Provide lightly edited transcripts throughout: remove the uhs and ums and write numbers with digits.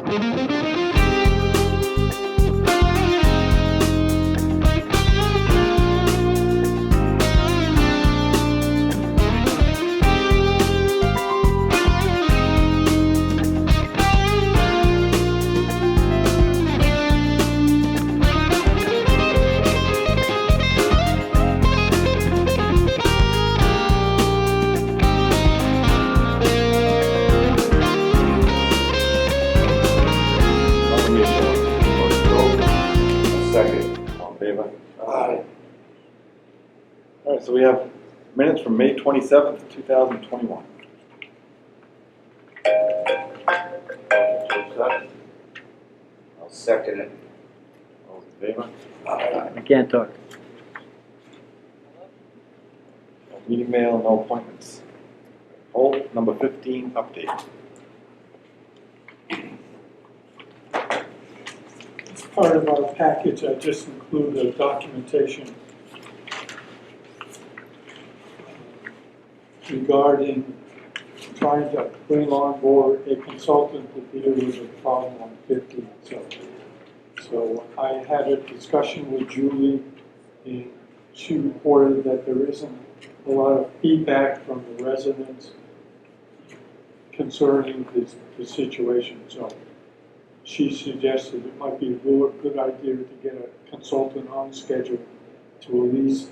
All right, so we have minutes from May 27th, 2021. I'll second it. All in favor? I can't talk. No meeting mail, no appointments. Poll number 15, update. As part of our package, I just include documentation regarding trying to bring on board a consultant to deal with the problem on 50. So I had a discussion with Julie, and she reported that there isn't a lot of feedback from the residents concerning the situation. So she suggested it might be a good idea to get a consultant on schedule to at least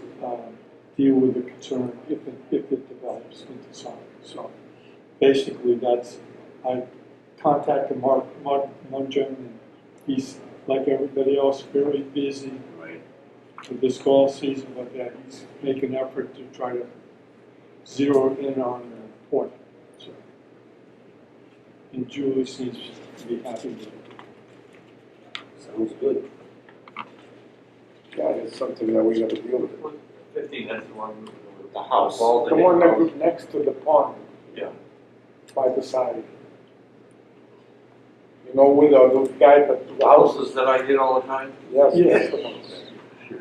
deal with the concern if it develops into something. So basically I contacted Mark Munjum, and he's, like everybody else, very busy with this golf season, but he's making an effort to try to zero in on the point. So, and Julie seems to be happy with it. Sounds good. Yeah, it's something that we have to deal with. 15, that's the one with The house. The one that was next to the pond. Yeah. By the side. You know, with the guy that. The houses that I hit all the time? Yes. Yes.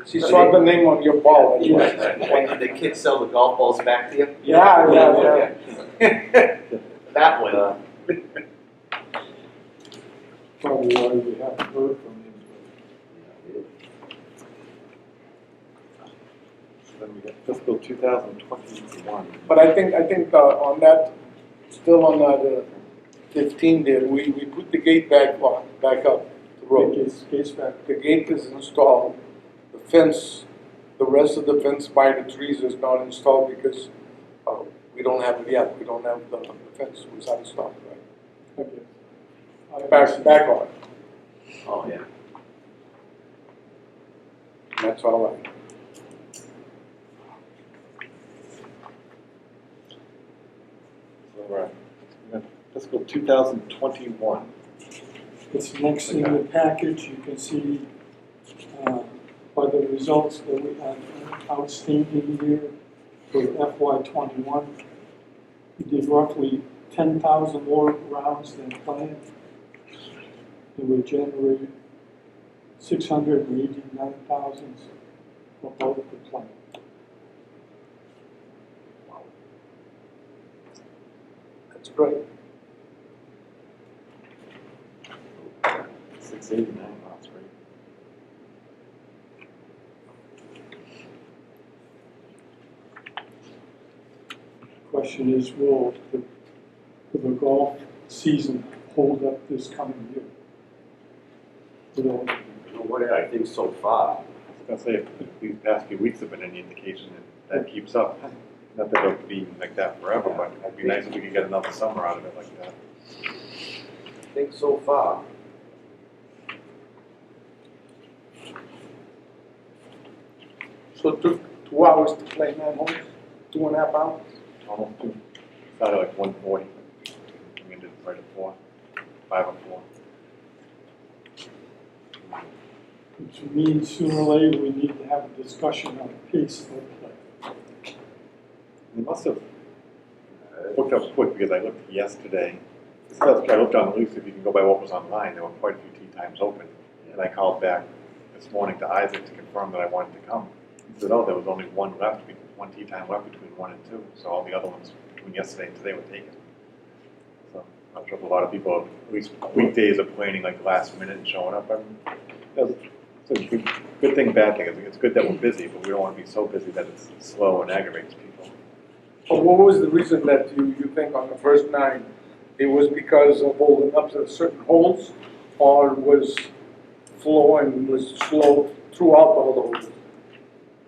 She saw the name on your ball. When the kids sell the golf balls back to you? Yeah. That one. Probably why we haven't heard from him. So then we got fiscal 2021. But I think on that, still on the 15 there, we put the gate back up the road. Gates back. The gate is installed. The fence, the rest of the fence by the trees is not installed because we don't have it yet. We don't have the fence was not installed, right? Okay. Back on. Oh, yeah. That's all right. So we're at fiscal 2021. It's next in the package. You can see by the results that we had outstanding here for FY21. We did roughly 10,000 more rounds than planned. And we generated 689,000 above the plan. That's great. 689, that's great. Question is, will the golf season hold up this coming year? What I think so far. I was going to say, if these past few weeks have been any indication that keeps up. Not that it'll be like that forever, but it'd be nice if we could get another summer out of it like that. I think so far. So it took 2 hours to play 9 holes, 2.5 hours. Almost two. Started like 140. We ended right at 4, 5 or 4. Which means sooner or later we need to have a discussion on the pace of play. They must have booked up quick because I looked yesterday. I looked on the lease, if you can go by what was online, there were quite a few tee times open. And I called back this morning to Isaac to confirm that I wanted to come. He said, oh, there was only one tee time left between 1 and 2. So all the other ones between yesterday and today were taken. So I'm sure a lot of people, at least weekdays, are planning like last minute and showing up. It's a good thing, bad thing. It's good that we're busy, but we don't want to be so busy that it's slow and aggravates people. But what was the reason that you think on the first 9, it was because of holding up to certain holes, or was flowing was slow throughout all the holes?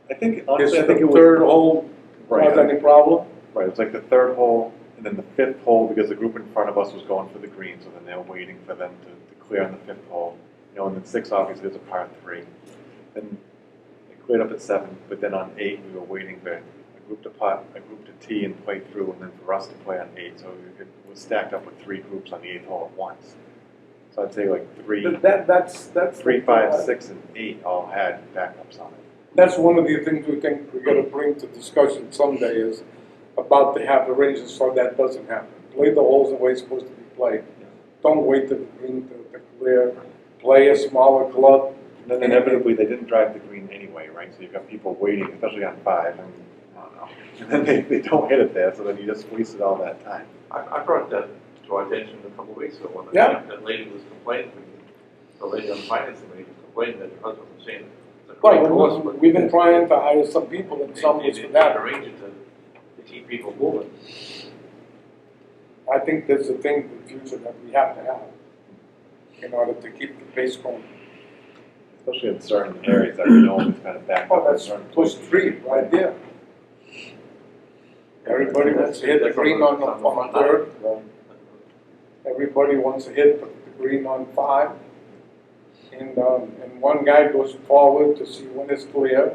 I think, Is honestly, I the think it was. third hole Right. cause any problem? Right, it was like the third hole, and then the fifth hole, because the group in front of us was going for the green, so then they were waiting for them to clear on the fifth hole. You know, and then 6 obviously is a par 3. Then it cleared up at 7, but then on 8 we were waiting for a group to tee and play through, and then for us to play on 8. So it was stacked up with 3 groups on the 8th hole at once. So I'd say like 3, That's 3, 5, 6, and 8 all had backups on it. That's one of the things we think we're gonna bring to discussion someday is about to have the ranges so that doesn't happen. Play the holes the way it's supposed to be played. Don't wait to the green to clear. Play a smaller club. And then inevitably they didn't drive the green anyway, right? So you've got people waiting, especially on 5, and I don't know. And then they don't hit it there, so then you just wasted all that time. I brought that to our attention a couple of weeks ago when Yeah. that lady was complaining, the lady on the finance committee was complaining that her husband was saying it's a great course, Well, but we've been trying to hire some people and some they is for didn't that. arrange it to keep people moving. I think there's a thing in the future that we have to have in order to keep the pace going. Especially in certain areas that we know is kind of back Oh, up in that's certain push places. 3 right there. Everybody wants to hit the green on the 3rd. Everybody wants to hit the green on 5. And one guy goes forward to see when it's clear.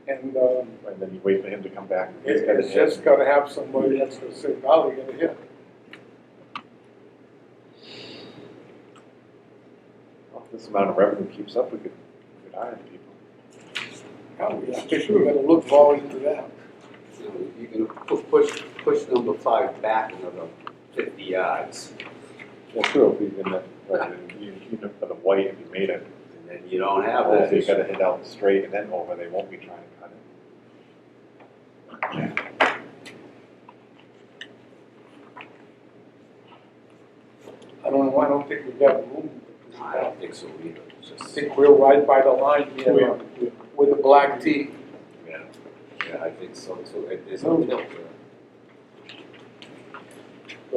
And And then you wait for him to come back. He's gotta it's hit. just gotta have somebody that's gonna say, now we gotta hit. Well, if this amount of revenue keeps up, we could hire people. I think we gotta look forward to that. You know, you can push number 5 back another 50 yards, Yeah, true, if even that, even for the white, if you made it, and then you don't have also that you issue. gotta hit out straight and then over, they won't be trying to cut it. I don't know, I don't think we got room. I don't think so either. It's I just, think we're right by the line here with the black tee. yeah, I think so too. There's no tilt there.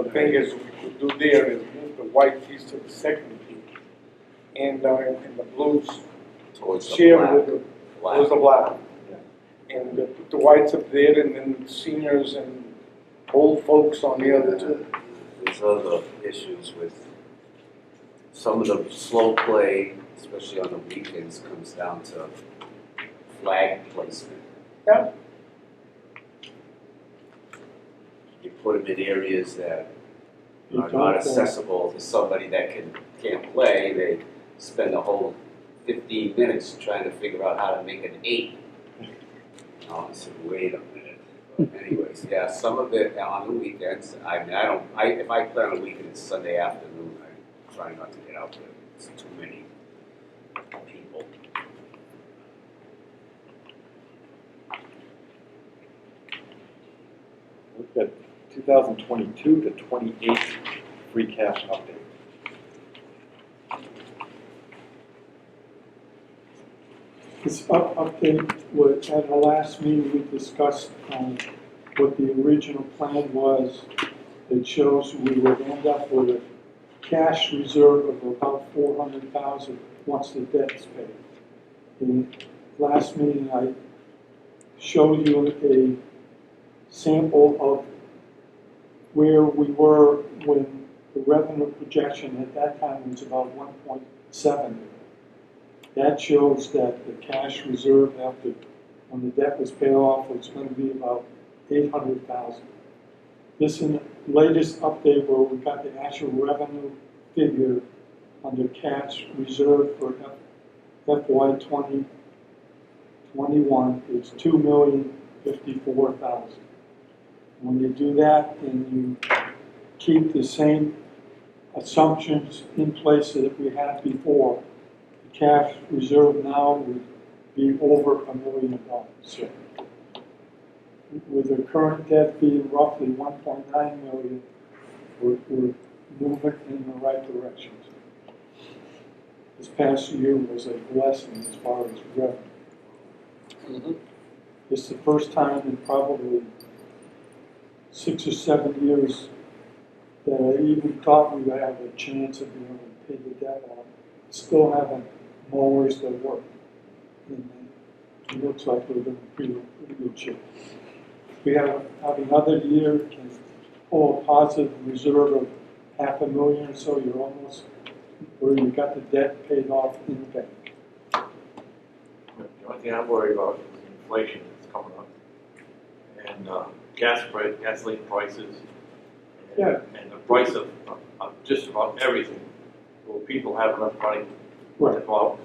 The thing is, we could do there is move the white tees to the second tee. And the blues Towards the share black. with the black. Yeah. And the whites up there and then seniors and old folks on the other two. There's other issues with some of the slow play, especially on the weekends, comes down to flag placement. Yeah. You put them in areas that You are don't, not accessible to somebody that can't play. They spend a whole 15 minutes trying to figure out how to make an 8. You know, I said, wait a minute. But anyways, yeah, some of it on the weekends. I mean, if I play on a weekend, it's Sunday afternoon. I try not to get out there. It's too many people. We've got 2022 to 28 free cash update. This update was, at our last meeting, we discussed what the original plan was. It shows we would end up with a cash reserve of about $400,000 once the debt is paid. In last meeting, I showed you a sample of where we were when the revenue projection at that time was about 1.7. That shows that the cash reserve after, when the debt was paid off, was going to be about $800,000. This is the latest update where we got the actual revenue figure under cash reserve for FY 2021 is $2,054,000. When you do that and you keep the same assumptions in place that we had before, the cash reserve now would be over $1 million. With the current debt being roughly 1.9 million, we're moving in the right direction. This past year was a blessing as far as revenue. It's the first time in probably 6 or 7 years that I even thought we would have a chance of being able to pay the debt off. Still having mowers that work. And it looks like we're in pretty good shape. We have another year, can pull a positive reserve of $500,000 or so, you're almost where you got the debt paid off in the bank. The only thing I'm worried about is the inflation that's coming up. And gasoline prices. Yeah. And the price of just about everything. Will people have enough money to Right. go out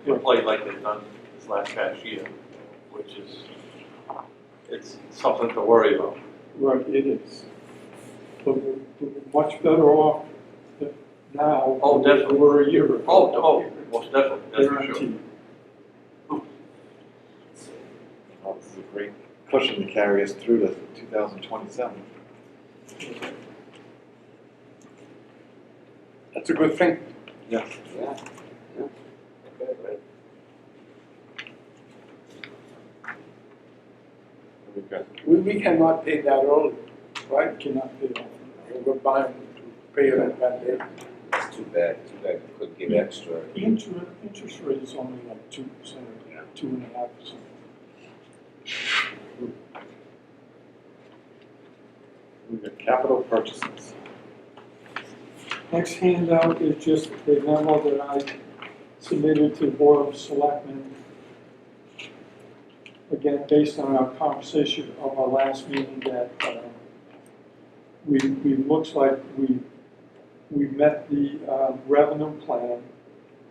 and play like they've done this past year, which is, it's something to worry about. Right, it is. But we're much better off now Oh, than we definitely. were a year ago. Oh, most definitely, that's for sure. Guaranteed. Well, this is a great cushion to carry us through to 2027. That's a good thing. Yeah. Yeah. We've got, We cannot pay that early, right? Cannot pay off. We're buying to pay it at that date. It's too bad we couldn't give extra. The interest rate is only like 2%, 2.5%. we've got capital purchases. Next handout is just the memo that I submitted to the Board of Selectmen. Again, based on our conversation of our last meeting, that we looks like we met the revenue plan.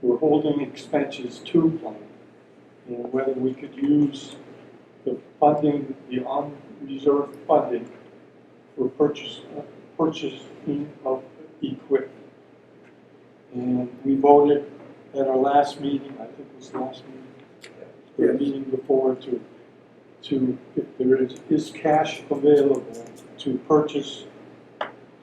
We're holding expenses to plan, and whether we could use the funding, the unreserved funding, for purchasing of equipment. And we voted at our last meeting, I think it was the last meeting, the meeting before, to if there is cash available to purchase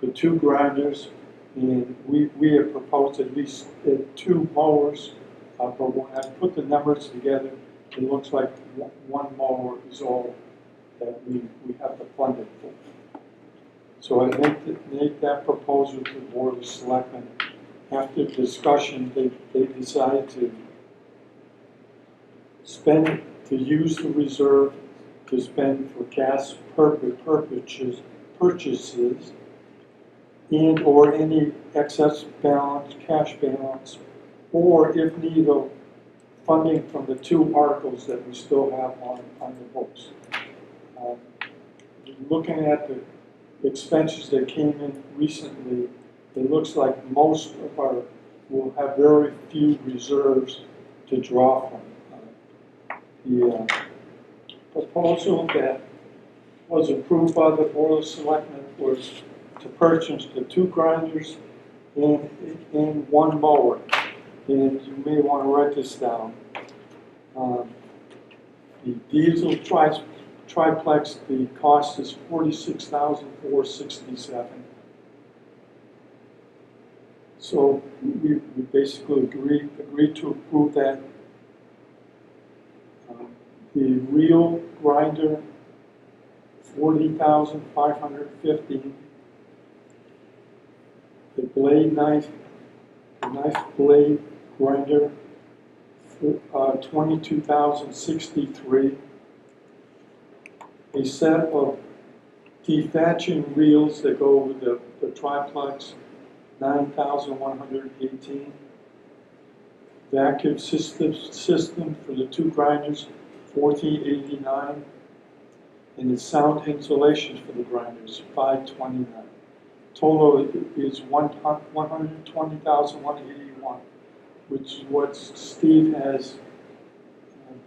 the 2 grinders, and we have proposed at least 2 mowers, but when I put the numbers together, it looks like one mower is all that we have the funding for. So I make that proposal to the Board of Selectmen. After discussion, they decided to use the reserve to spend for gas purchases and or any excess balance, cash balance, or if needed, funding from the 2 articles that we still have on the books. Looking at the expenses that came in recently, it looks like most of our will have very few reserves to draw from. The proposal that was approved by the Board of Selectmen was to purchase the 2 grinders and 1 mower. And you may want to write this down. The diesel triplex, the cost is $46,467. So we basically agreed to approve that. The reel grinder, $40,550. The blade knife, the knife blade grinder, $22,063. A set of dethatching reels that go with the triplex, $9,118. Vacuum system for the 2 grinders, $1,489. And the sound insulation for the grinders, $529. Total is $120,181, which is what Steve has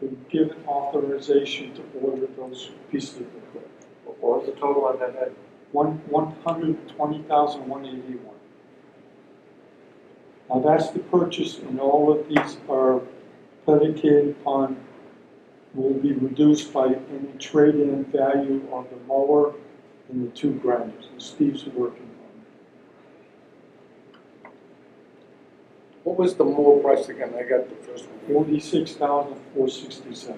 been given authorization to order those pieces of equipment. What was the total on that? $120,181. Now that's the purchase, and all of these are predicated upon, will be reduced by any trade-in value of the mower and the 2 grinders, and Steve's working on What was the more price again? I got the first one. $46,467.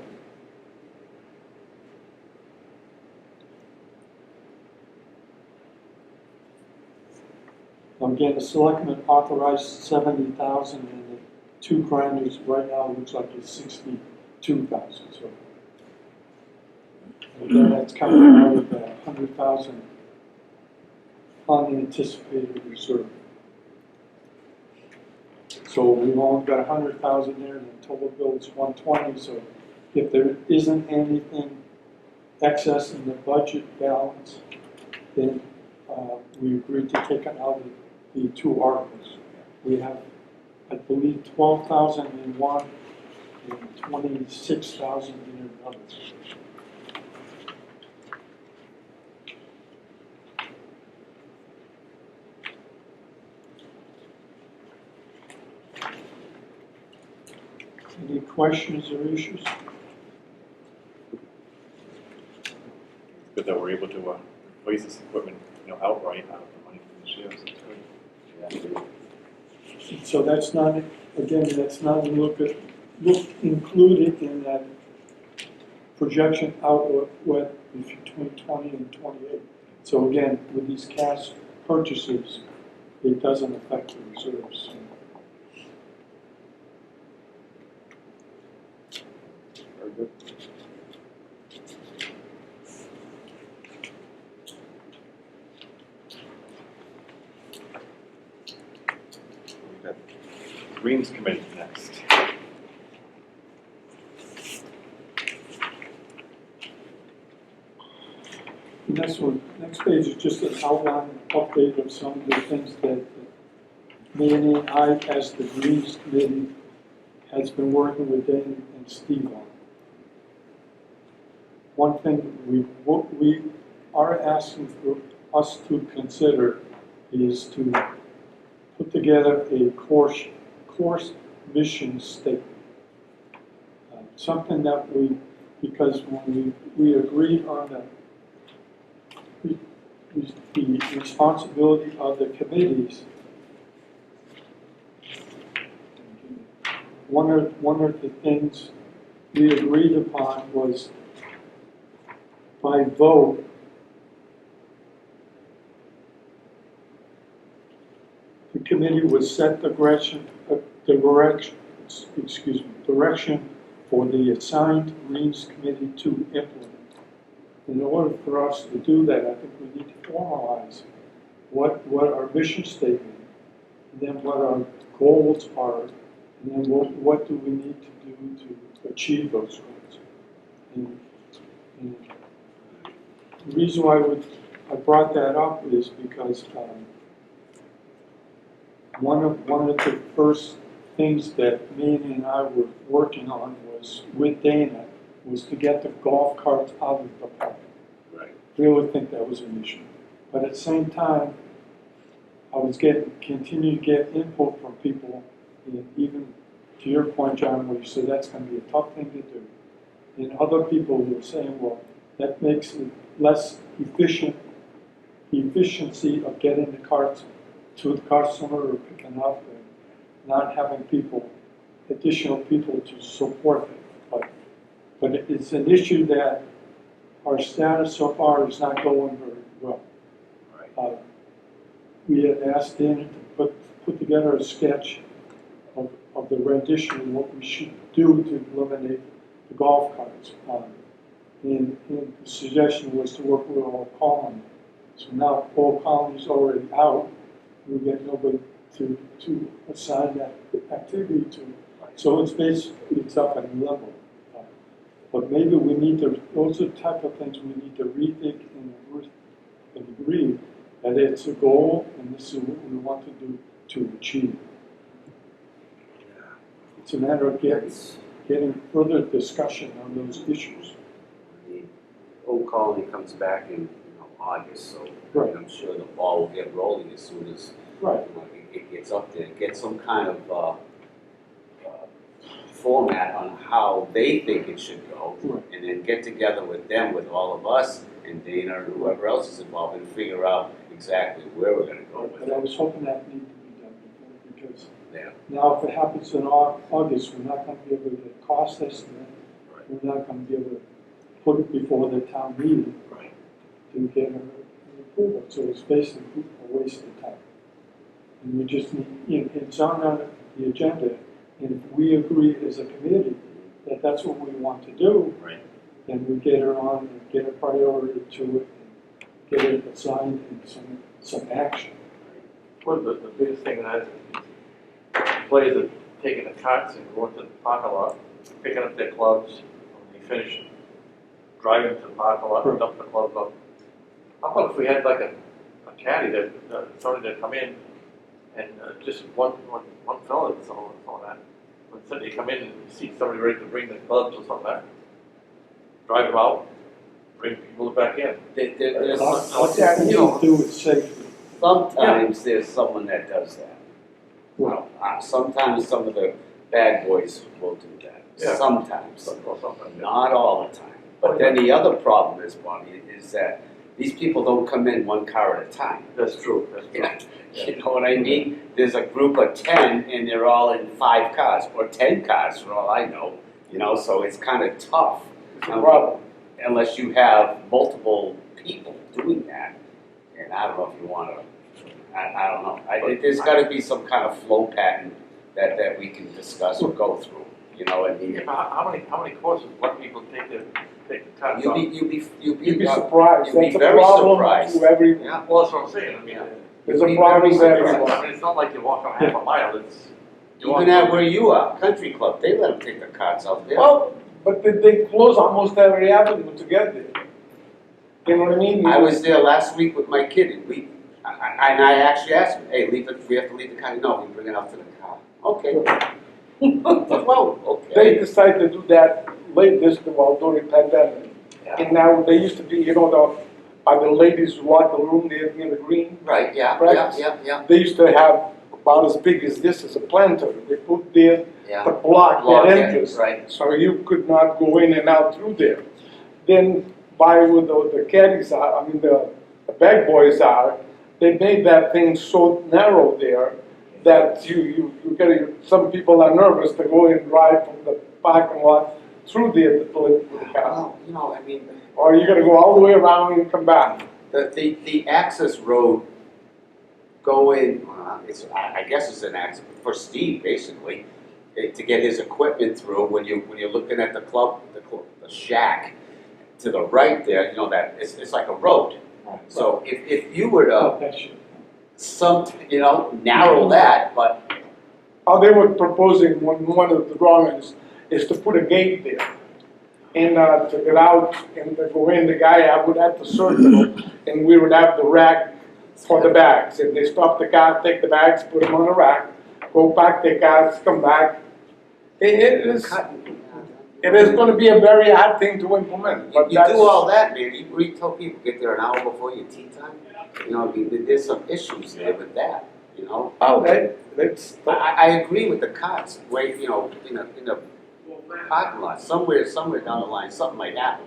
Now again, the selectmen authorized 70,000 and the two grinders right now looks like it's 62,000, so. And again, that's coming out of the 100,000 unanticipated reserve. So we've only got 100,000 there, and the total bill is 120, so if there isn't anything excess in the budget balance, then we agreed to take it out of the two articles. We have, I believe, 12,000 in one and 26,000 in another. Any questions or issues? It's good that we're able to replace this equipment, outright out of the money from the shares. That's good. Yeah. So that's not, again, that's not included in that projection out what between 20 and 28. So again, with these cash purchases, it doesn't affect the reserves. Very good. We got Greens Committee next. Next page is just an outline, update of some of the things that Manny and I, as the Greens Committee, has been working with Dan and Steve on. One thing we are asking for us to consider is to put together a course mission statement. Something that because when we agreed on the responsibility of the committees, one of the things we agreed upon was by vote the committee would set direction for the assigned Greens Committee to implement. In order for us to do that, I think we need to formalize what our mission statement, and then what our goals are, and then what do we need to do to achieve those goals. And the reason why I brought that up is because one of the first things that Manny and I were working on was with Dana was to get the golf carts out of the park. Right. We would think that was an issue. But at the same time, I was continue to get input from people, and even to your point, John, where you said that's going to be a tough thing to do. And other people were saying, well, that makes it less efficiency of getting the carts to the customer or picking up and not having additional people to support it. But it's an issue that our status so far is not going very well. Right. We had asked Dan to put together a sketch of the rendition of what we should do to eliminate the golf carts. And the suggestion was to work with Old Colony. So now Old Colony's already out. We get nobody to assign that activity to. So it's up and level. But maybe we need to, those are the type of things we need to rethink and agree that it's a goal and this is what we want to do to achieve. It's a matter of getting further discussion on those issues. The Old Colony comes back in August, so Right. I'm sure the ball will get rolling as soon as Right. it gets up there. Get some kind of format on how they think it should go, Right. and then get together with them, with all of us, and Dana, and whoever else is involved, and figure out exactly where we're going to go with But I it. was hoping that needed to be done before because Yeah. Now, if it happens in August, we're not gonna be able to get a cost estimate. We're not gonna be able to put it before the town meeting Right. to get an approval. So it's basically a waste of time. And we just need, it's on the agenda, and if we agree as a committee that that's what we want to do, Right. then we get her on and get a priority to it, and get it assigned and some action. Well, the biggest thing that players are taking the carts and going to the parking lot, picking up their clubs, when they finish driving to the parking lot and dump the clubs off. How about if we had like a caddy that, somebody that come in and just one fella that's all that. When somebody come in and you see somebody ready to bring the clubs or something like that, drive them out, bring people back in. There's What we need to do it safely. sometimes there's someone that does that. Well, sometimes some of the bad boys will do that. Yeah. Sometimes, Or something. not all the time. But then the other problem is, Bonnie, is that these people don't come in one car at a time. That's true, that's true. Yeah. You know what I mean? There's a group of 10 and they're all in 5 cars, or 10 cars for all I know. You know, so it's kind of tough. It's a problem. Unless you have multiple people doing that. And I don't know if you want to, I don't know. There's got to be some kind of flow pattern that we can discuss or go through. You know what I mean? Yeah, but how many courses let people take the carts off? You'd be surprised. You'd be That's a very problem surprised. to every, Yeah. Well, that's what I'm saying, I mean, Yeah. there's You'd a be problem to very everyone. I mean, it's not like you walk on half a mile, it's. you walk- Even at where you are, country club, they let them take their carts out there. Well, but they close almost every avenue to get there. You know what I mean? I was there last week with my kid, and I actually asked him, "Hey, we have to leave the car." No, we bring it up to the car. Okay. Well, They okay. decided to do that late this, well, during pandemic. Yeah. And now, they used to be, you know, by the ladies' locker room there near the green. Right. Yeah. Right. Yeah. They used to have about as big as this as a planter. They put there Yeah. to block Block that it, entrance. right. So you could not go in and out through there. Then by where the caddies are, I mean, the bag boys are, they made that thing so narrow there that you get, some people are nervous to go and drive from the parking lot through there to pull it with the car. Well, you know, I mean, Or you gotta go all the way around and come back. the access road going, I guess it's an access for Steve basically, to get his equipment through. When you're looking at the club, the shack to the right there, you know that it's like a road. So if you were to narrow that, but How they were proposing, one of the drawings, is to put a gate there. And to get out and to go in, the guy would have to circle, and we would have the rack for the bags. If they stop the car, take the bags, put them on the rack, go back their cars, come back. It is going to be a very hard thing to implement. But you do all that, man. You tell people get there an hour before your tea time. You know, I mean, there's some issues there with that. You know. Oh, that's. I agree with the carts. Wait, you know, in a parking lot, somewhere down the line, something might happen.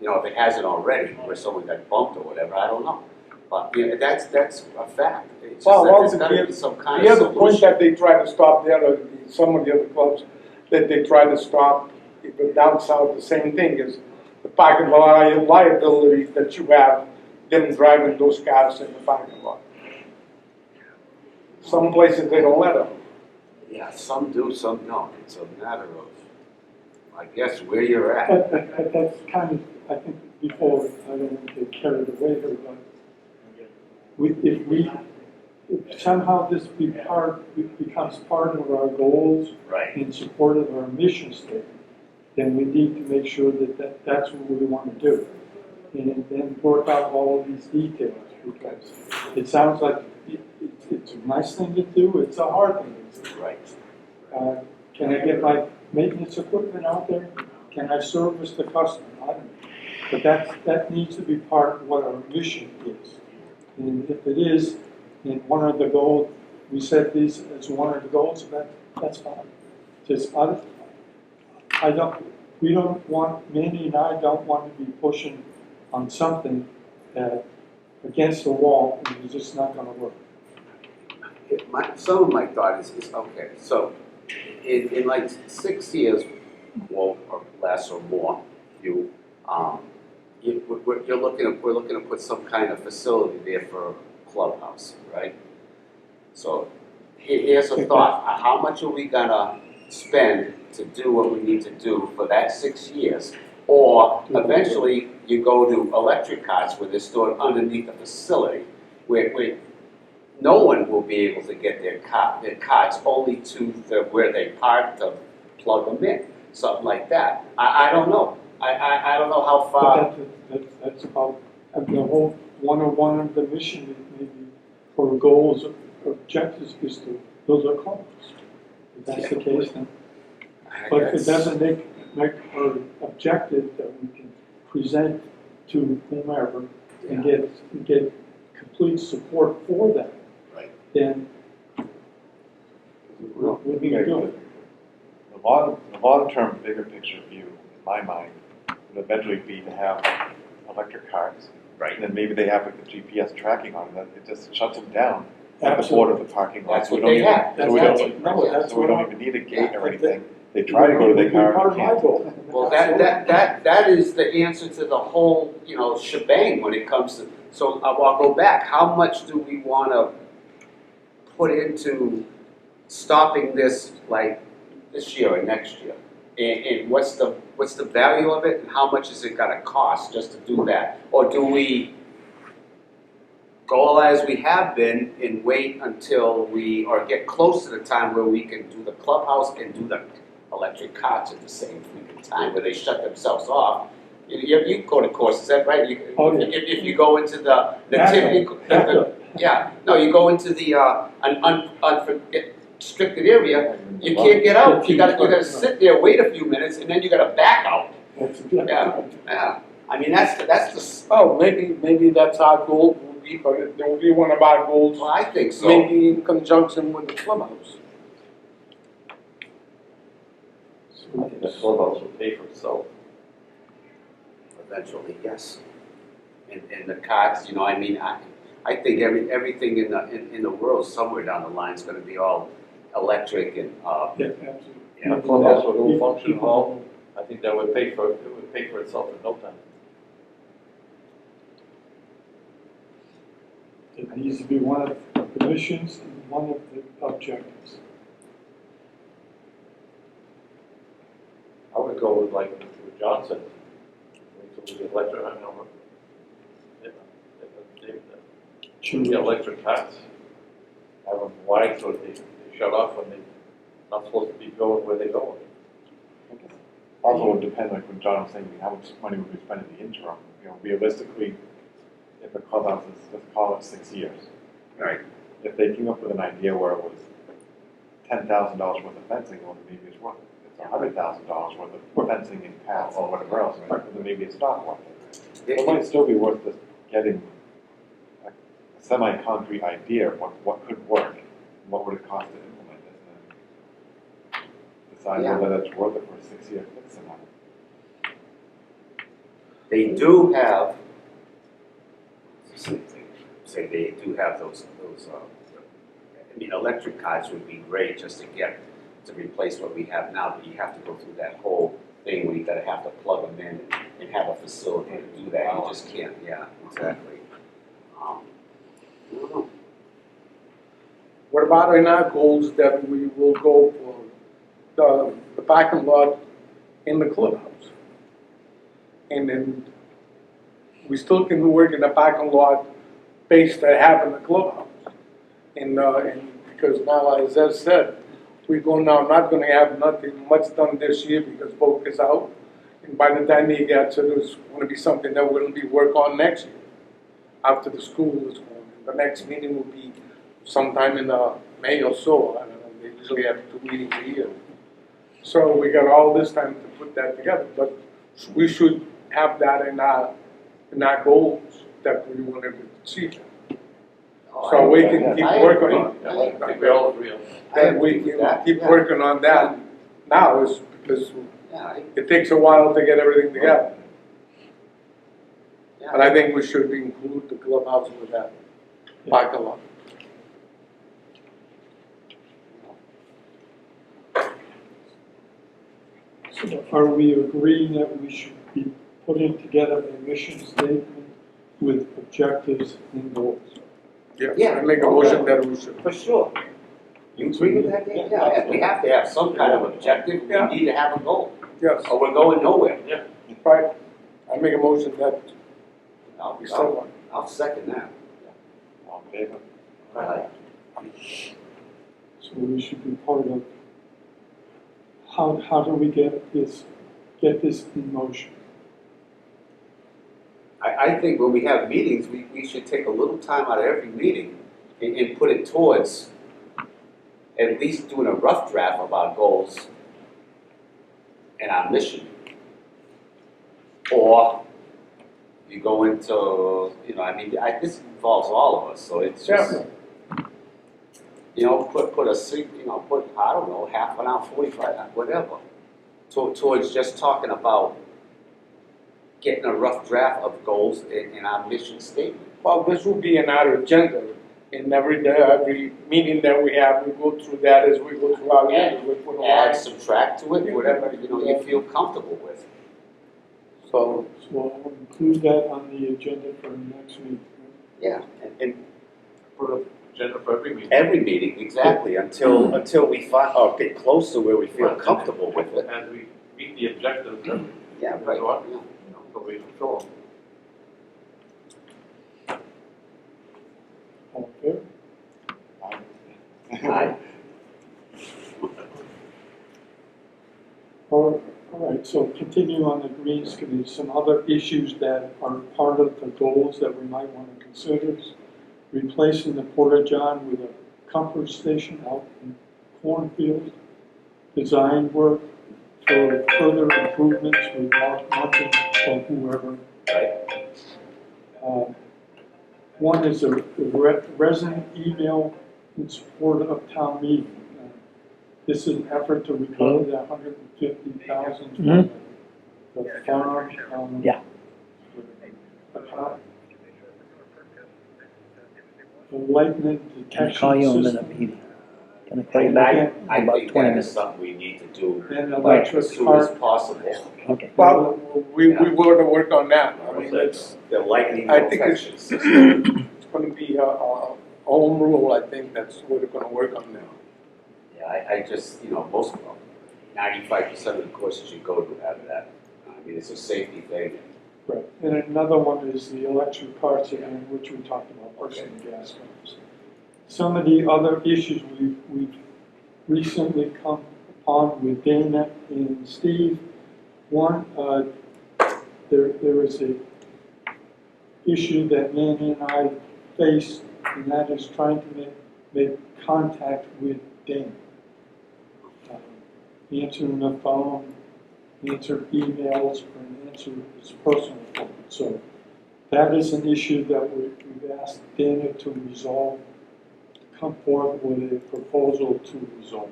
You know, if it hasn't already, where someone got bumped or whatever, I don't know. But you know, that's a fact. It's just that there's got to be some kind the of other point solution. that they try to stop there, or some of the other clubs that they try to stop, but down south, the same thing is the parking lot liability that you have them driving those cars in the parking lot. Some places they don't let them. Yeah, some do, some don't. It's a matter of, I guess, where you're at. But that's kind of, I think, before, I don't want to get carried away here, but if somehow this becomes part of our goals Right. in support of our mission statement, then we need to make sure that that's what we want to do. And then work out all of these details, because it sounds like it's a nice thing to do, it's a hard thing to do. Right. Can I get my maintenance equipment out there? Can I service the customer? I don't know. But that needs to be part of what our mission is. And if it is, in one of the goals, we set these as one of the goals, that's fine. Just, we don't want, Mandy and I don't want to be pushing on something against the wall, and it's just not gonna work. some of my thought is okay, so in like 6 years, well, or less or more, we're looking to put some kind of facility there for a clubhouse, right? So here's a thought, how much are we gonna spend to do what we need to do for that 6 years? Or eventually you go to electric carts where they're stored underneath the facility, where no one will be able to get their carts only to where they park to plug them in, something like that. I don't know. I don't know how far. But that's about, I mean, the whole one of the mission is maybe for goals, objectives is to build a clubhouse. If that's the case, then. But if it doesn't make our objective that we can present to whomever and get complete support for that, Right. then we need to do it. The long-term, bigger picture view, in my mind, would eventually be to have electric cars. Right. And then maybe they have like the GPS tracking on them, it just shuts them down at the Absolutely. border of the parking lot. That's So we what don't they even- have. So we That's don't, no, that's so we don't what even need a gate or but anything. They try to go to their car and can't. Well, that is the answer to the whole, shebang when it comes to, so I'll go back. How much do we want to put into stopping this, like, this year or next year? And what's the value of it, and how much is it gonna cost just to do that? Or do we go as we have been and wait until or get close to the time where we can do the clubhouse and do the electric carts at the same freaking time, where they shut themselves off? You go to courses, is that right? Oh, yeah. If you go into the That's yeah, no, you go into the unrestricted area, you can't get out. You gotta sit there, wait a few minutes, and then you gotta back out. Yeah. I mean, that's the, Oh, maybe that's our goal will be, but it will be one of our goals, well, I think so. maybe in conjunction with the clubhouse. I think the clubhouse will pay for itself. Eventually, yes. And the carts, I think everything in the world somewhere down the line is gonna be all electric and, Yeah, absolutely. And a clubhouse with a little function hall, I think that would pay for itself in no time. It needs to be one of the missions and one of the objectives. I would go with like what John said. Wait till we get electric, I don't know. The electric cars. Have them wide so that they shut off when they're not supposed to be going where they're going. Also, it would depend, like when John was saying, how much money would we spend in the interim? Realistically, if a clubhouse is, let's call it 6 years. right. If they came up with an idea where it was $10,000 worth of fencing, well, then maybe it's worth it. If it's $100,000 worth of fencing and paths or whatever else, then maybe it's not worth it. It might still be worth just getting a semi-concrete idea of what could work, and what would it cost to implement it, and then decide Yeah. whether that's worth it for a 6-year fix or not. They do have, say they do have those, electric cars would be great just to replace what we have now, but you have to go through that whole thing where you have to plug them in and have a facility to do that. You just can't, yeah, exactly. I don't know. What about in our goals that we will go for the parking lot in the clubhouse? And then we still can work in the parking lot based on having the clubhouse. And because now, as I said, we're not gonna have nothing much done this year because Vogue is out. And by the time they get to, there's gonna be something that we're gonna be work on next year, after the school is gone. The next meeting will be sometime in May or so. I don't know, they usually have 2 meetings a year. So we got all this time to put that together, but we should have that in our goals that we wanted to achieve. So we can keep working on it. I think we all agree on that. That we can keep working on that now is because Yeah, it takes a while to get everything together. yeah. But I think we should include the clubhouse with that parking lot. are we agreeing that we should be putting together a mission statement with objectives and goals? Yeah. I make a motion that we should. For sure. You agree with that, Dave? Yeah, we have to have some kind of objective, we Yeah. need to have a goal, Yes, or we're going nowhere. right. I make a motion that we set I'll, one. I'll second that. All in favor? Right. So we should be part of, how do we get this in motion? I think when we have meetings, we should take a little time out of every meeting and put it towards at least doing a rough draft of our goals and our mission. Or you go into, this involves all of us, so it's just, put, I don't know, half an hour, 45, whatever, towards just talking about getting a rough draft of goals in our mission statement. Well, this will be in our agenda. In every meeting that we have, we go through that as we go through our agenda. We put a Add, line. subtract to it, whatever, you feel comfortable with. So, So I'll include that on the agenda for next week. Yeah, and Put an agenda for every meeting. every meeting, exactly, until we find, or get close to where we feel comfortable with it. As we meet the objectives that we, Yeah, right, yeah. so we fulfill them. All in favor? Aye. All right, so continue on the Greens Committee, some other issues that are part of the goals that we might want to consider. Replacing the porta-john with a comfort station out in cornfield. Design work for further improvements with Mark Munson or whoever. One is a resident email in support of town meeting. This is an effort to recover the $150,000 from the farm. Yeah. Enlightenment Can I detection call you in a system. minute, Petey? Can I call you And back? I About think 20 that is minutes. something we need to do And as electric soon as car. possible. Okay. well, we want to work on that. I mean, it's The lightning I think protection system. going to be a home rule. I think that's what we're going to work on now. Yeah, I just, most of them, 95% of the courses you go to have that. I mean, it's a safety thing. Right, and another one is the electric cars again, which we talked about, personal gas cars. Some of the other issues we've recently come upon with Dana and Steve. One, there is a issue that Manny and I face, and that is trying to make contact with Dana. Answering the phone, answer emails, or answer his personal phone. So that is an issue that we've asked Dana to resolve, to come forth with a proposal to resolve.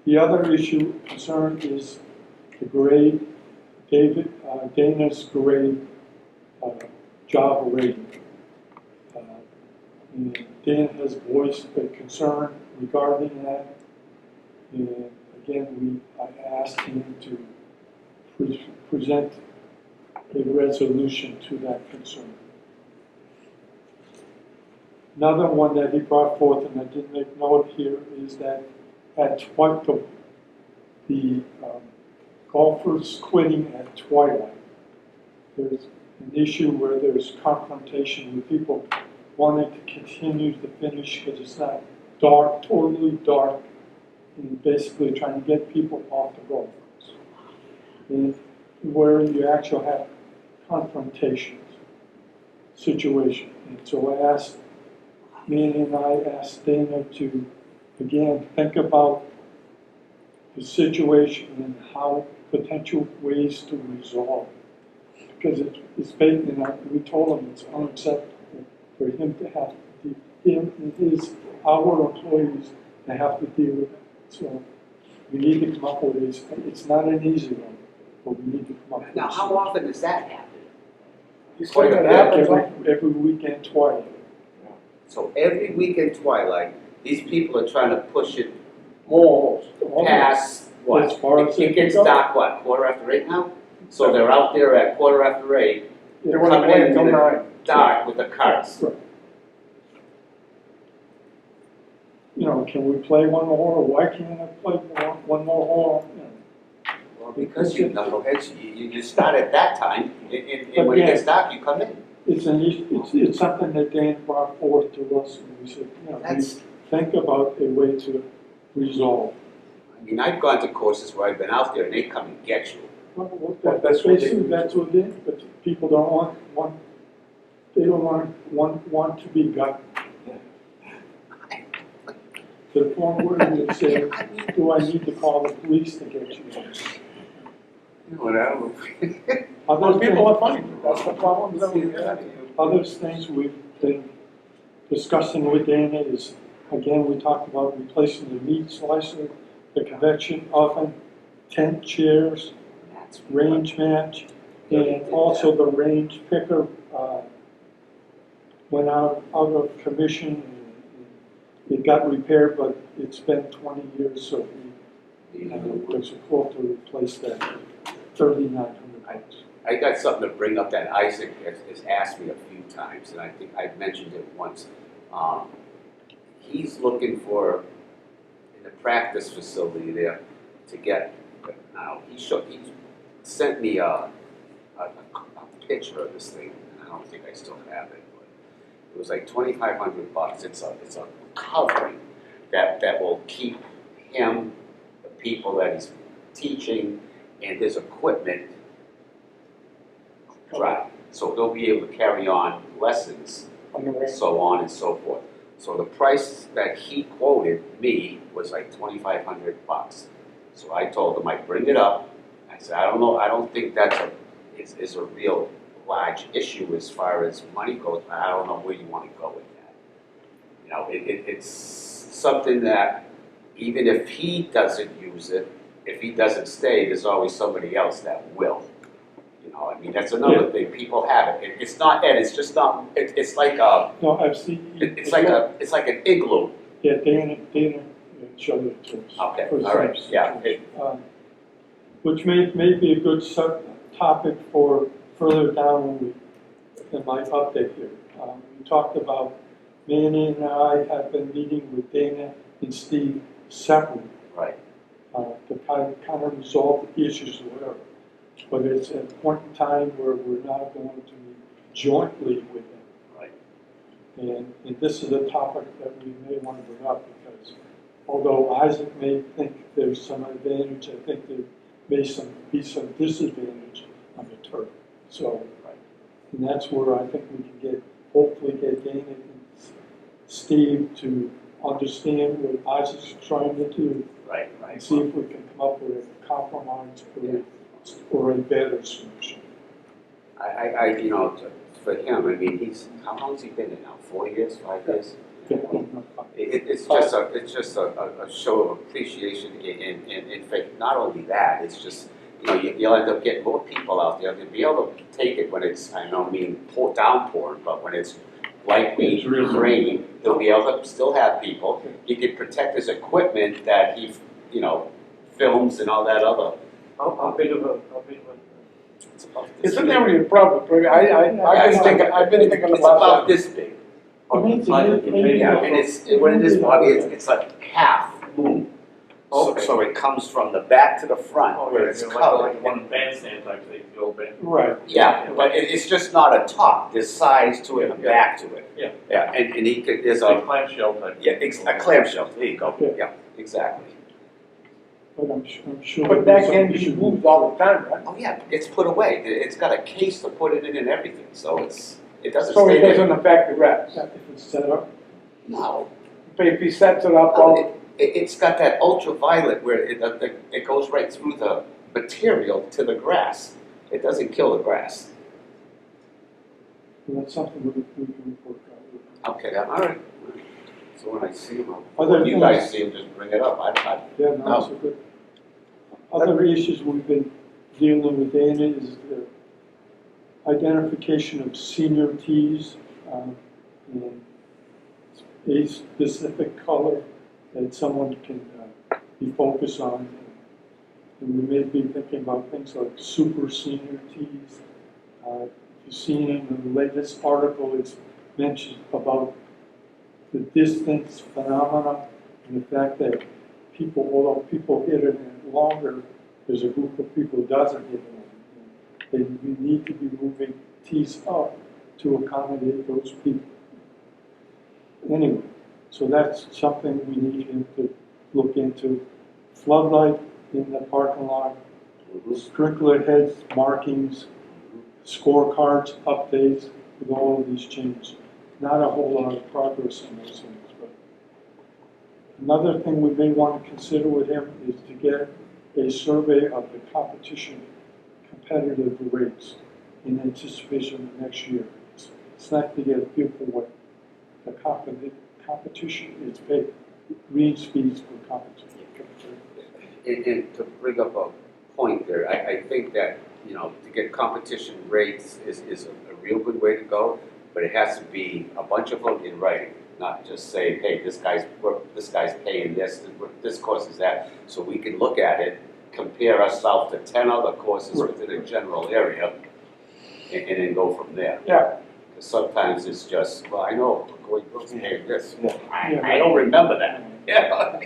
The other issue, concern is the grade, Dana's grade job rating. And Dan has voiced a concern regarding that. And again, I asked him to present a resolution to that concern. Another one that he brought forth, and I did make note here, is that at the golfers quitting at twilight, there's an issue where there's confrontation with people wanting to continue to finish because it's not dark, totally dark, and basically trying to get people off the golf course. And where you actually have confrontations, situation. And so Manny and I asked Dana to, again, think about the situation and how potential ways to resolve. Because it's based, and we told him it's unacceptable for him to have our employees to have to deal with it. So we need to come up with this. It's not an easy one, but we need to come up with Now, how often does that happen? You said that happens. every weekend twilight. So every weekend twilight, these people are trying to push it More. past what? As far as It gets they go. dark, what, 8:15 now? So they're out there at 8:15, They wanna coming play in until the 9. dark with the carts. Right. You know, can we play one more, or why can't I play one more hole? You know, Well, because you knuckleheads, you start at that time, and But when it yeah. gets dark, you come in. It's something that Dan brought forth to us, and we said, you know, we That's, think about a way to resolve. I mean, I've gone to courses where I've been out there and they come and get you. Well, Well, that's what they basically, do. that's what it is, but people don't they don't want to be got. To the point where they say, do I need to call the police to get you? You know what, I don't know. Those people Other are funny, that's the problem that we have. other things we've been discussing with Dana is, again, we talked about replacing the meat slicer, the convection oven, tent chairs, That's range match, and also the range picker went out of commission. It got repaired, but it's been 20 years, so there's a quote to replace that, $3,900. I got something to bring up that Isaac has asked me a few times, and I think I've mentioned it once. He's looking for, in the practice facility there, to get, now, he sent me a picture of this thing, and I don't think I still have it, but it was like $2,500. It's a covering that will keep him, the people that he's teaching, and his equipment dry. So he'll be able to carry on lessons, so on and so forth. So the price that he quoted me was like $2,500. So I told him I'd bring it up. I said, I don't know, I don't think that's is a real large issue as far as money goes. I don't know where you want to go with that. You know, it's something that even if he doesn't use it, if he doesn't stay, there's always somebody else that will. You know, I mean, that's another thing. People have it. It's not, Ed, it's just not, it's like a, No, I've seen. it's like an igloo. Yeah, Dana showed it to us. Okay, For all right, some yeah. situation. Which may be a good topic for further down in my update here. We talked about, Manny and I have been meeting with Dana and Steve separately. Right. To kind of resolve the issues or whatever. But it's at a point in time where we're now going to meet jointly with them. Right. And this is a topic that we may want to bring up because although Isaac may think there's some advantage, I think there may be some disadvantage on the turf. So, and that's where I think we can hopefully get Dana and Steve to understand what Isaac's trying to do. Right, And see if we can come up with a compromise or a better solution. I you know, for him, I mean, how long's he been in now? 4 years, 5 years? It's just a show of appreciation, and in fact, not only that, it's just, you know, you'll end up getting more people out there. They'll be able to take it when it's, I don't mean downpouring, but when it's lightly raining, they'll be able to still have people. He could protect his equipment that he, you know, films and all that other. How big of a, It's about this Isn't big. there really a problem? I've been thinking It's about about that. this big. Maybe- Yeah, and what it is, Bobby, it's a half moon. Okay. So it comes from the back to the front Oh, where yeah, it's like covered. one bandstand type thing, the old band. Right. Yeah, but it's just not a top. There's sides to it and Yeah. back to it. Yeah. Yeah, and he could, there's Like a, clamshell type. a clamshell. There you go. Yeah. Yeah, exactly. But I'm sure. But that can be moved all the time, right? Oh yeah, it's put away. It's got a case to put it in and everything, so it doesn't So stay it there. doesn't affect the rest. If it's set up. No. But if he sets it up No, all, it's got that ultraviolet where it goes right through the material to the grass. It doesn't kill the grass. That's something we can work out. Okay, all right. So when I see them, Other when you things- guys see them, just bring it up. Yeah, no, it's a good. Other issues we've been dealing with, Dana, is the identification of senior tees and a specific color that someone can be focused on. And we may be thinking about things like super senior tees. If you've seen in the latest article, it's mentioned about the distance phenomena and the fact that people, although people hit it longer, there's a group of people who doesn't hit it. We need to be moving tees up to accommodate those people. Anyway, so that's something we need him to look into. Floodlight in the parking lot, sprinkler heads, markings, scorecards, updates with all of these changes. Not a whole lot of progress on those things, but another thing we may want to consider with him is to get a survey of the competition competitive rates in anticipation of next year. It's not to get a feel for what the competition is paid, green speeds for competition. And to bring up a point there, I think that, to get competition rates is a real good way to go, but it has to be a bunch of them in writing, not just say, hey, this guy's paying this course that, so we can look at it, compare ourselves to 10 other courses within a general area, and then go from there. Yeah. Because sometimes it's just, well, I know, Brooks paying this. Yeah. I don't remember that. Yeah.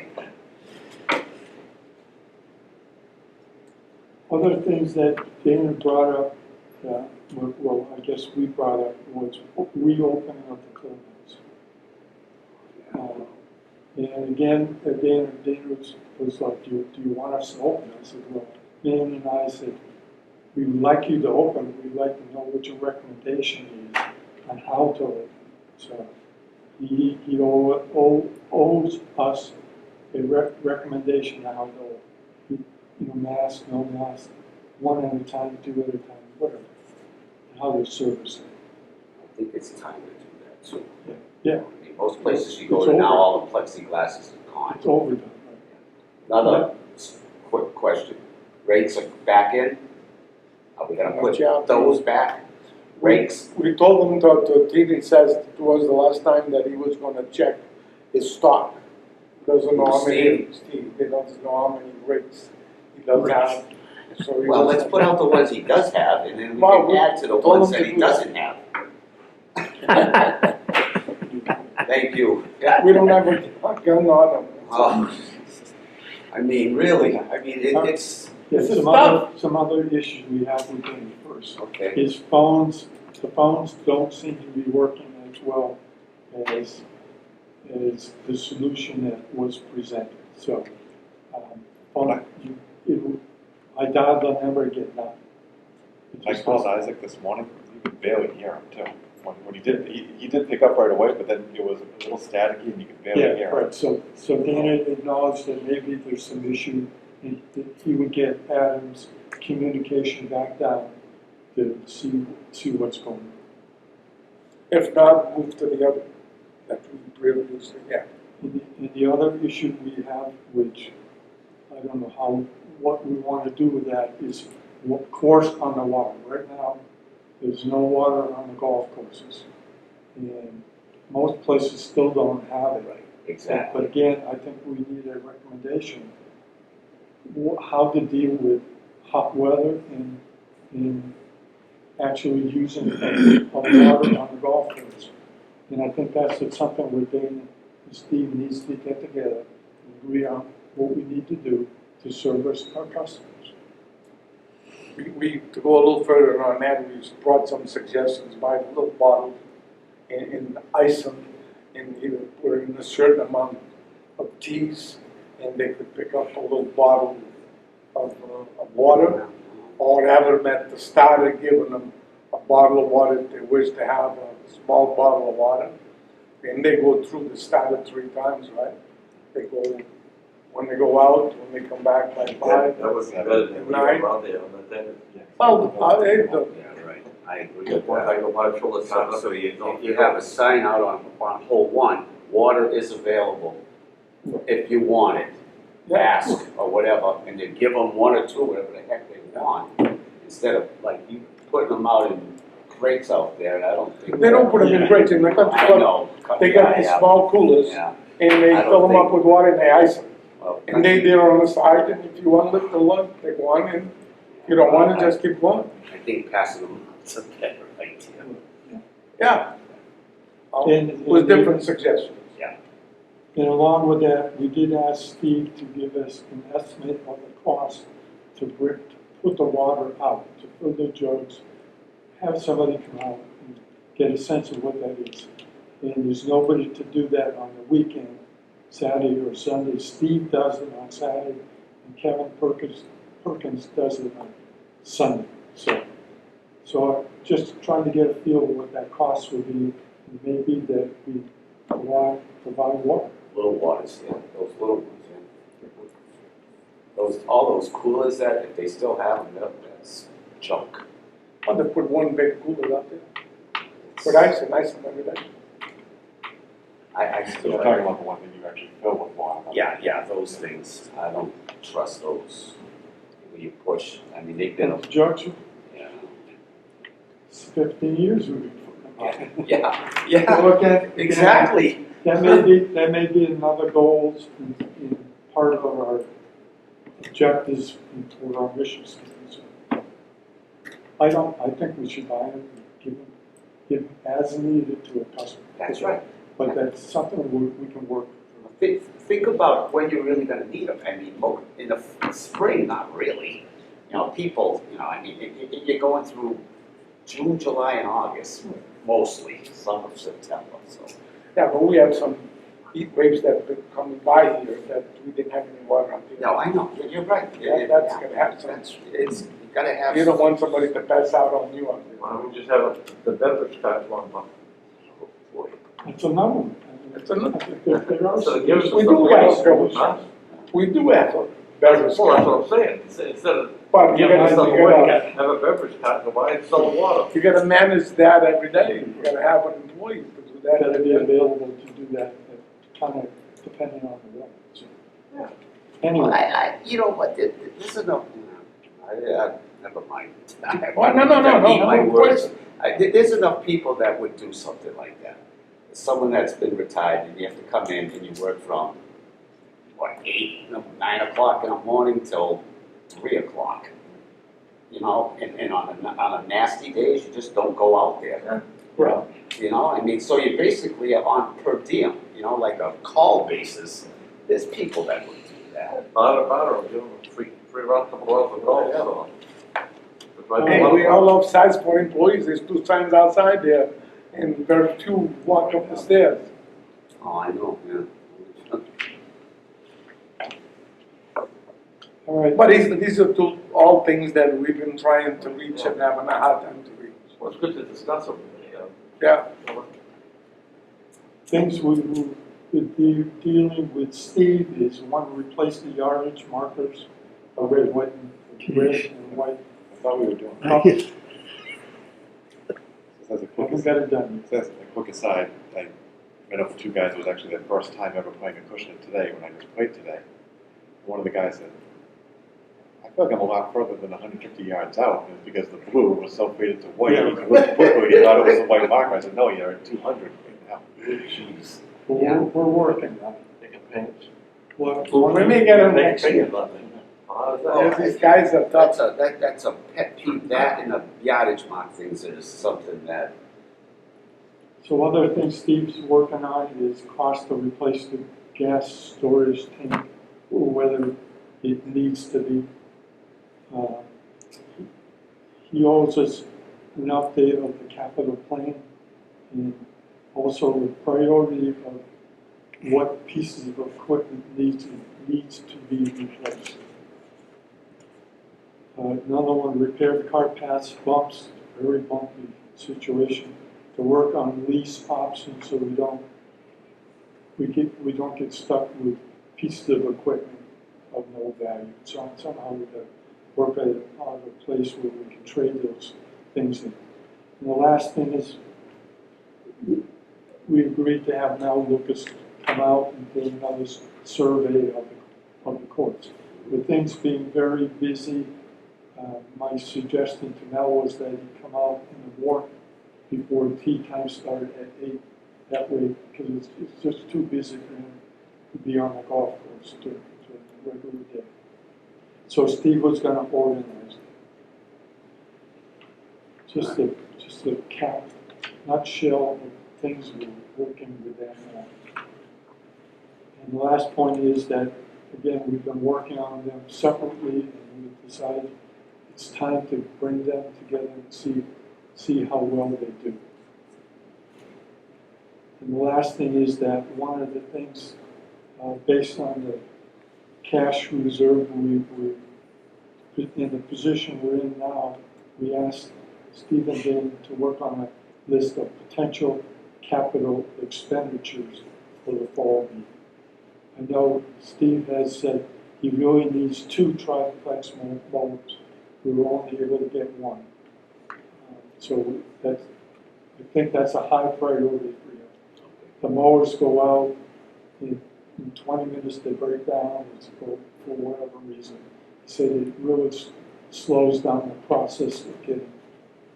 Other things that Dana brought up, well, I guess we brought up, was reopening of the clubhouse. And again, Dana was like, do you want us to open? I said, well, Dan and I said, we'd like you to open, we'd like to know what your recommendation is on how to open. So he owes us a recommendation on how to open. Mask, no mask, one at a time, two at a time, whatever. How they service it. I think it's time to do that too. Yeah. I mean, most places you go It's to now, over. all the plexiglass is gone. It's overdone. Another quick question. Rates are back in? Are we gonna put Yeah. those back? Rakes? We told him Tini says towards the last time that he was gonna check his stock. Doesn't know how many, Steve, he doesn't know how many rates he does have. So he Well, was- let's put out the ones he does have, and then we Well, can add to the told ones him that to he do that. doesn't have. Thank you. Yeah. We don't have a gun on him. Oh, I mean, really, it's, Yeah, This is some other issues we have with him first. okay. The phones don't seem to be working as well as the solution that was presented. So, I doubt they'll never get done. I called Isaac this morning, you could barely hear him too. When he did pick up right away, but then it was a little staticky and you could barely hear Yeah, him. right, so Dana acknowledged that maybe there's some issue, and that he would get Adam's communication back down to see what's going on. If not, move to the other, that we previously, yeah. And the other issue we have, which I don't know what we want to do with that, is what course on the water. Right now, there's no water on the golf courses. And most places still don't have it. Right, exactly. But again, I think we need a recommendation, how to deal with hot weather and actually using of water on the golf course. And I think that's something where Dana and Steve needs to get together and agree on what we need to do to service our customers. We to go a little further on that, we brought some suggestions, buy a little bottle and ice them and either put in a certain amount of teas and they could pick up a little bottle of water, or have them at the start of giving them a bottle of water if they wish to have a small bottle of water. And they go through the starter 3 times, right? They go, when they go out, when they come back by 5. That would be better than we go around there on the thing. Well, Yeah, right, I agree with One guy that. go by, fill the time up. So you have a sign out on hole 1, water is available if you want it, ask or whatever, and then give them 1 or 2, whatever the heck they want, instead of like you putting them out in crates out there, and I don't think. They don't put them in crates in the country I club. know. They got these small coolers Yeah, and they I don't fill them up think- with water and they ice them. Well, And they're on the side, and if you want to lift the lug, take one, and if you don't want to, just keep going. I think passing them out's a better idea. Yeah. And- With and- different suggestions. And along with that, we did ask Steve to give us an estimate of the cost to put the water out, to fill the jugs, have somebody come out and get a sense of what that is. And there's nobody to do that on the weekend, Saturday or Sunday. Steve does it on Saturday, and Kevin Perkins does it on Sunday. So just trying to get a feel of what that cost would be, and maybe that we provide water. Little waters, yeah, those little ones, yeah. All those coolers that, if they still have them, that's junk. Or they put one big cooler out there. But ice and every day. I So still. you're talking about the one that you actually fill with water. Yeah, those things, I don't trust those. When you push, I mean, they've been, And jugs, yeah, 15 years we've been putting them out. yeah, Look at- exactly. That may be another goal in part of our objectives toward our mission statement. So I think we should buy them and give them as needed to a customer. That's right. But that's something we can work Think about when you're really gonna need them. I mean, in the spring, not really. You know, people, I mean, you're going through June, July, and August, mostly, some of September, so. Yeah, but we had some heat waves that have been coming by here that we didn't have any water out there. No, I know, you're right. That's gonna have some. You gotta have. You don't want somebody to pass out on you out there. Why don't we just have the beverage carts one month? It's a number. It's a number. There are So give us We some do ways. have beverage. Huh? We do have a beverage. Well, that's what I'm saying. Instead of But you giving us stuff away, gotta, have a beverage cart, go buy and sell the water. you gotta manage that every day. You gotta have an employee to do that Gotta every be day. available to do that, kind of depending on the weather. So, Yeah. anyway, you know what, this is no, never mind. Well, no, Eat my of words. course. There's enough people that would do something like that. Someone that's been retired and you have to come in and you work from, 9 o'clock in the morning till 3 o'clock. You know, and on a nasty days, you just don't go out there. Right. You know, I mean, so you basically are on per diem, like a call basis. There's people that would do that. Barter, give them a free run, couple hours of golf, so. Hey, we all love size for employees. There's 2 signs outside there, and very few walk up the stairs. Oh, I know, yeah. all right. But these are all things that we've been trying to reach and having a hard time to reach. Well, it's good to discuss them, Yeah. Things we would be dealing with Steve is one, replace the yardage markers, red, white, and white. I thought we were doing. Haven't As a quick got it done. As a quick aside, I met up with 2 guys. It was actually their first time ever playing Acushnet today when I just played today. One of the guys said, I feel like I'm a lot further than 150 yards out, and it's because the blue was so faded to white. Yeah. He looked quickly, he thought it was a white marker. I said, no, you're at 200 right now. Jeez. We're working on it. They can paint. Well, We may get them They next can year. paint nothing. How does that? These guys are tough. That's a pet peeve, that and the yardage mark things is something that, So other things Steve's working on is cost to replace the gas storage tank, or whether it needs to be. He owes us an update of the capital plan and also the priority of what pieces of equipment needs to be replaced. Another one, repair the cart paths, bumps, very bumpy situation. To work on lease options so we don't get stuck with pieces of equipment of no value. So somehow we got to work at a place where we can trade those things in. And the last thing is we agreed to have Mel Lucas come out and do another survey of the courts. With things being very busy, my suggestion to Mel was that he come out in the morning before tea time started at 8. That way, because it's just too busy for him to be on the golf course during regular day. So Steve was gonna organize it. Just a cap, nutshell of things we're working with them on. And the last point is that, again, we've been working on them separately, and we've decided it's time to bring them together and see how well they do. And the last thing is that one of the things, based on the cash reserve in the position we're in now, we asked Steve and Dan to work on a list of potential capital expenditures for the fall meeting. I know Steve has said he really needs 2 triplex mowers. We were only able to get 1. So I think that's a high priority for you. The mowers go out in 20 minutes, they break down, for whatever reason. He said it really slows down the process of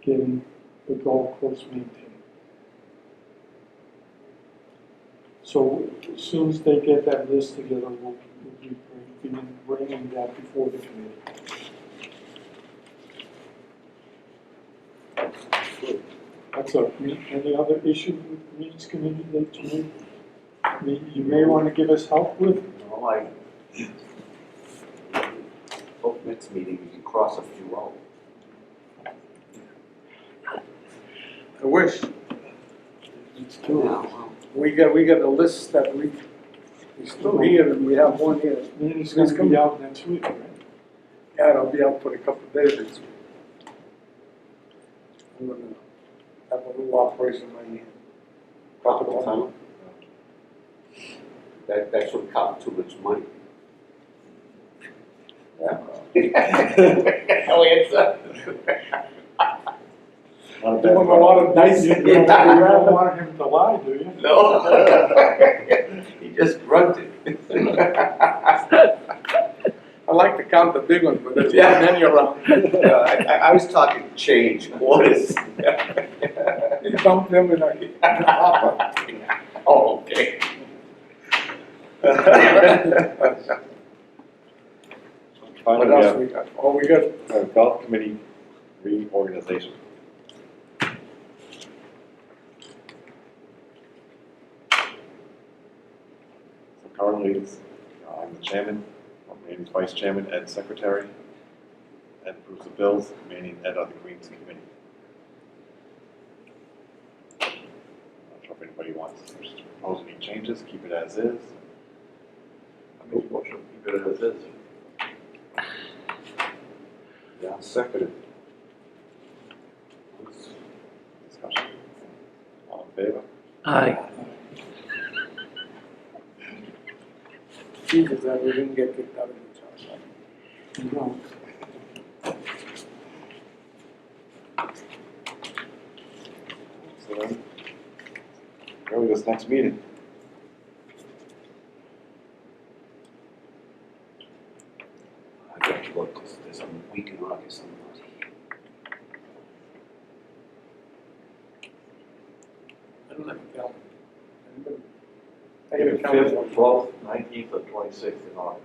getting the golf course maintained. So as soon as they get that list together, we'll begin bringing that before the committee. That's any other issue with the Greens Committee that you may want to give us help with? No, I hope next meeting we can cross a few out. I wish. It's true. Now, We got a list that we still here, and we have one here. Meeting's going to be out next week, right? Yeah, it'll be out for a couple of days next week. I'm gonna have a little operation in my hand. Carpal tunnel. That should cost too much money. Yeah. Oh, it's Not a bad Doing a lot of dicing. You don't want him to lie, do you? No. He just grunted. I like to count the big ones, but there's Yeah. not many around. I was talking change, quarters. You dump them in a hopper. Oh, okay. Finally, What else we got? Oh, we got, golf committee reorganization. So currently, I'm the chairman, Randy's vice chairman, Ed secretary, Ed approves the bills, Manny and Ed are the Greens committee. Not sure if anybody wants to propose any changes, keep it as is. I make a motion, keep it as is. Yeah, second. Discussion. All in favor? Aye. Jesus, that we didn't get kicked out of the job. No. So then, really this next meeting. I got to look, there's a week in August, I'm not here. I don't have a calendar. I get a Fifth, calendar. 12th, 19th, or 26th in August.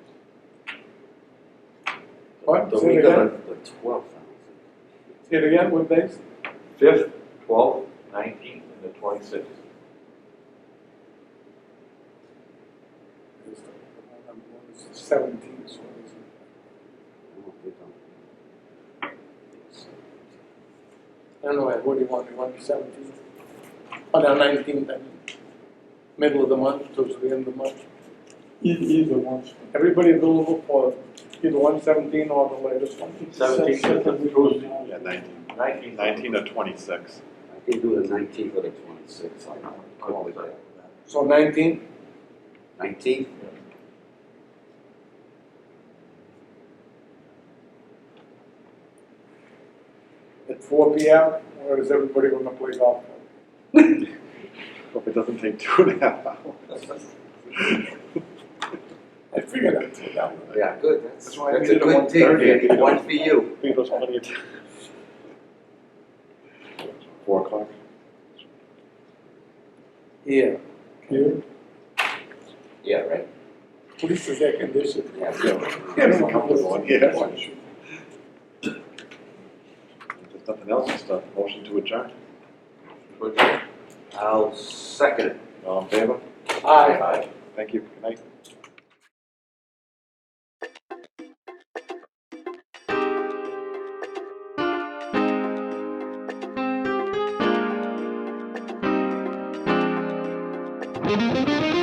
What? The Say week it of again? the 12th. Say it again, what days? 5th, 12th, 19th, and the 26th. It's 17, so it's. I don't know, what do you want? You want the 17th? Or the 19th, I mean, middle of the month, towards the end of the month. Either one's. Everybody available for either 117 or the latest one? 17th, Second week Tuesday. of Yeah, 19. 19th. 19 or 26. I can do the 19th or the 26th, I know. Call it that. So 19th? 19th? At 4 p.m., or is everybody gonna play golf? Hope it doesn't take 2.5 hours. I figured I'd say that. Yeah, good, that's That's why I a made it good 1:30. thing, Danny. One for you. I think there's plenty of time. 4 o'clock. Yeah. Here, Yeah, right. At least it's air conditioned. Yeah. It's a comfortable one, yeah. If there's nothing else, just a motion to adjourn. I'll second it. All in favor? Aye. Thank you. Good night. Thank you.